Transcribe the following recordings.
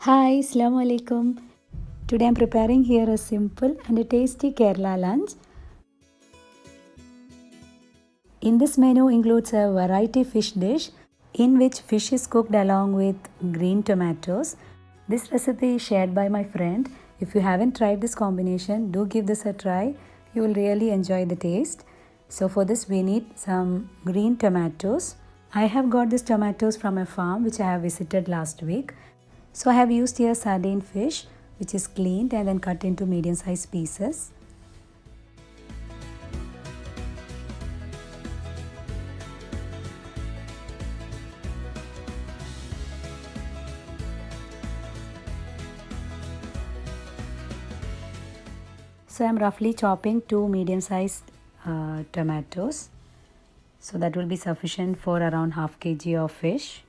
Hi, Assalamu alaikum. Today I'm preparing here a simple and a tasty Kerala lunch. In this menu includes a variety fish dish in which fish is cooked along with green tomatoes. This recipe is shared by my friend. If you haven't tried this combination, do give this a try. You will really enjoy the taste. So for this we need some green tomatoes. I have got these tomatoes from a farm which I have visited last week. So I have used here sardine fish which is cleaned and then cut into medium sized pieces. So I am roughly chopping two medium sized tomatoes. So that will be sufficient for around half kg of fish.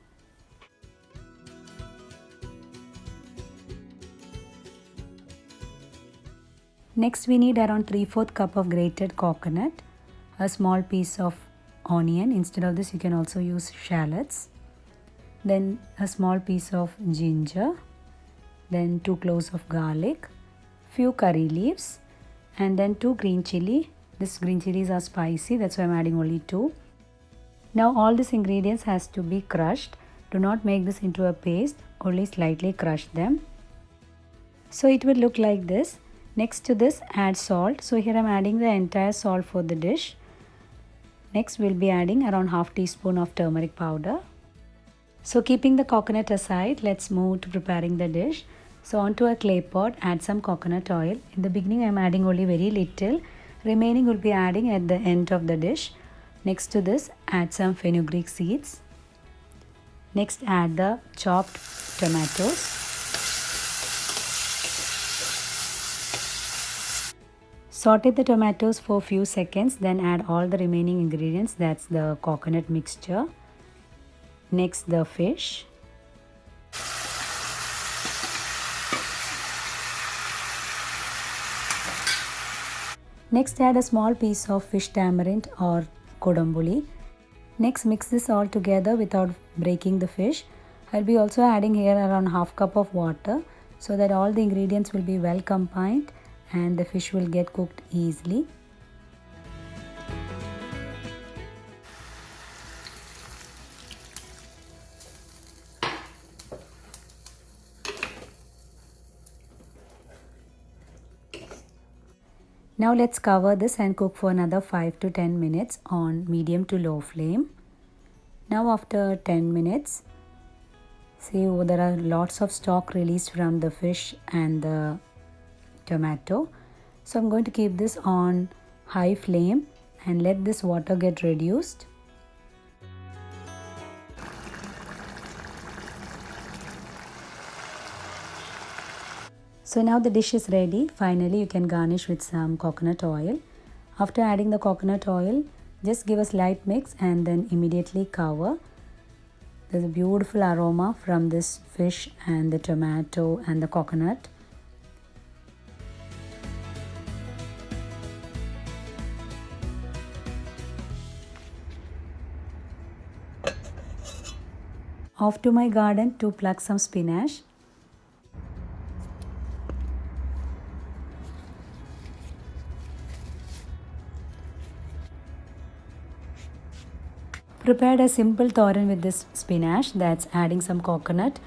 Next we need around 3/4 cup of grated coconut, a small piece of onion. Instead of this you can also use shallots. Then a small piece of ginger. Then 2 cloves of garlic, few curry leaves, and then 2 green chili. This green chilies are spicy, that's why I'm adding only 2. Now all these ingredients has to be crushed. Do not make this into a paste, only slightly crush them. So it will look like this. Next to this add salt. So here I'm adding the entire salt for the dish. Next we'll be adding around half teaspoon of turmeric powder. So keeping the coconut aside, let's move to preparing the dish. So onto a clay pot, add some coconut oil. In the beginning I'm adding only very little. Remaining will be adding at the end of the dish. Next to this add some fenugreek seeds. Next add the chopped tomatoes. Saute the tomatoes for a few seconds, then add all the remaining ingredients, that's the coconut mixture. Next the fish. Next add a small piece of fish tamarind or kodumbuli. Next mix this all together without breaking the fish. I'll be also adding here around half cup of water so that all the ingredients will be well combined and the fish will get cooked easily. Now let's cover this and cook for another 5 to 10 minutes on medium to low flame. Now after 10 minutes, see there are lots of stock released from the fish and the tomato. So I'm going to keep this on high flame and let this water get reduced. So now the dish is ready. Finally you can garnish with some coconut oil. After adding the coconut oil, just give a slight mix and then immediately cover. There's a beautiful aroma from this fish and the tomato and the coconut. Off to my garden to pluck some spinach. Prepared a simple thoran with this spinach, that's adding some coconut,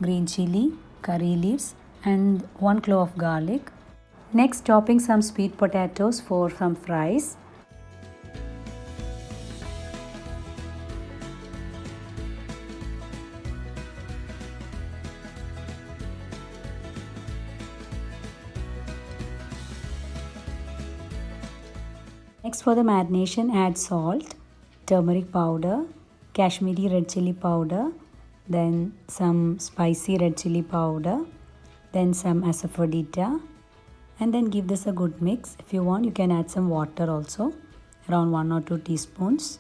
green chili, curry leaves and 1 clove of garlic. Next chopping some sweet potatoes for some fries. Next for the marination add salt, turmeric powder, Kashmiri red chili powder, then some spicy red chili powder, then some asafoetida, and then give this a good mix. If you want you can add some water also, around 1 or 2 teaspoons.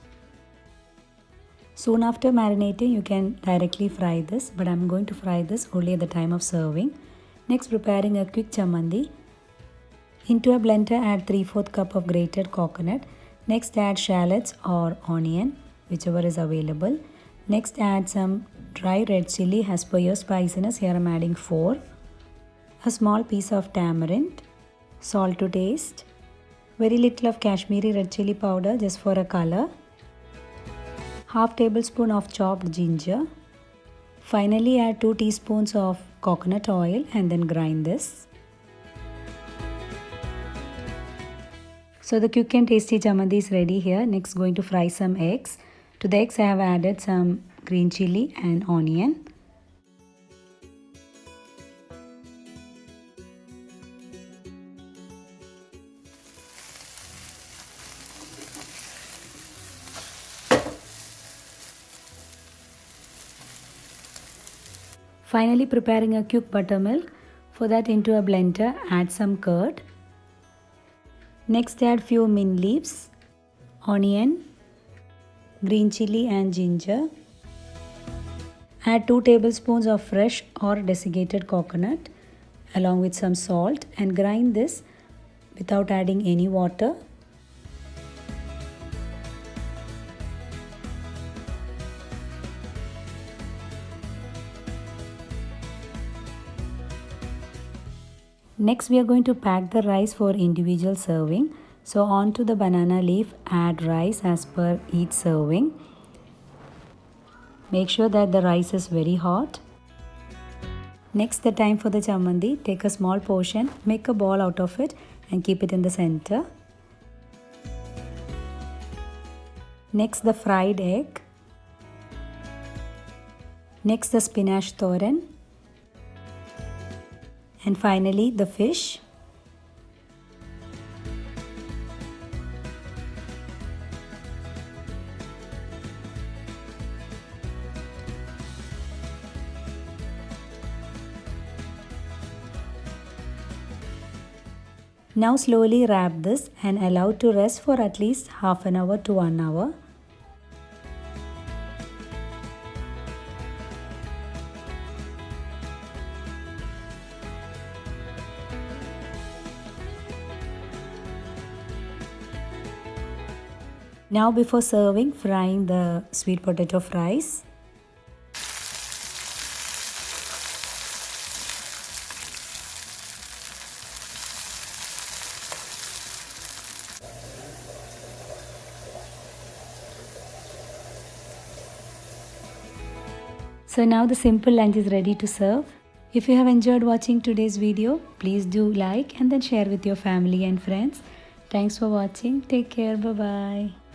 Soon after marinating you can directly fry this, but I'm going to fry this only at the time of serving. Next preparing a quick chamandi. Into a blender add 3/4 cup of grated coconut. Next add shallots or onion, whichever is available. Next add some dry red chili as per your spiciness. Here I'm adding 4. A small piece of tamarind, salt to taste, very little of Kashmiri red chili powder just for a color, half tablespoon of chopped ginger. Finally add 2 teaspoons of coconut oil and then grind this. So the quick and tasty chamanthi is ready here. Next going to fry some eggs. To the eggs I have added some green chili and onion. Finally preparing a quick buttermilk. For that into a blender add some curd. Next add few mint leaves, onion, green chili and ginger. Add 2 tablespoons of fresh or desiccated coconut along with some salt and grind this without adding any water. Next we are going to pack the rice for individual serving. So onto the banana leaf add rice as per each serving. Make sure that the rice is very hot. Next the time for the chamanthi. Take a small portion, make a ball out of it and keep it in the center. Next the fried egg. Next the spinach thoran. And finally the fish. Now slowly wrap this and allow to rest for at least half an hour to 1 hour. Now before serving, frying the sweet potato fries. So now the simple lunch is ready to serve. If you have enjoyed watching today's video, please do like and then share with your family and friends. Thanks for watching. Take care. Bye-bye.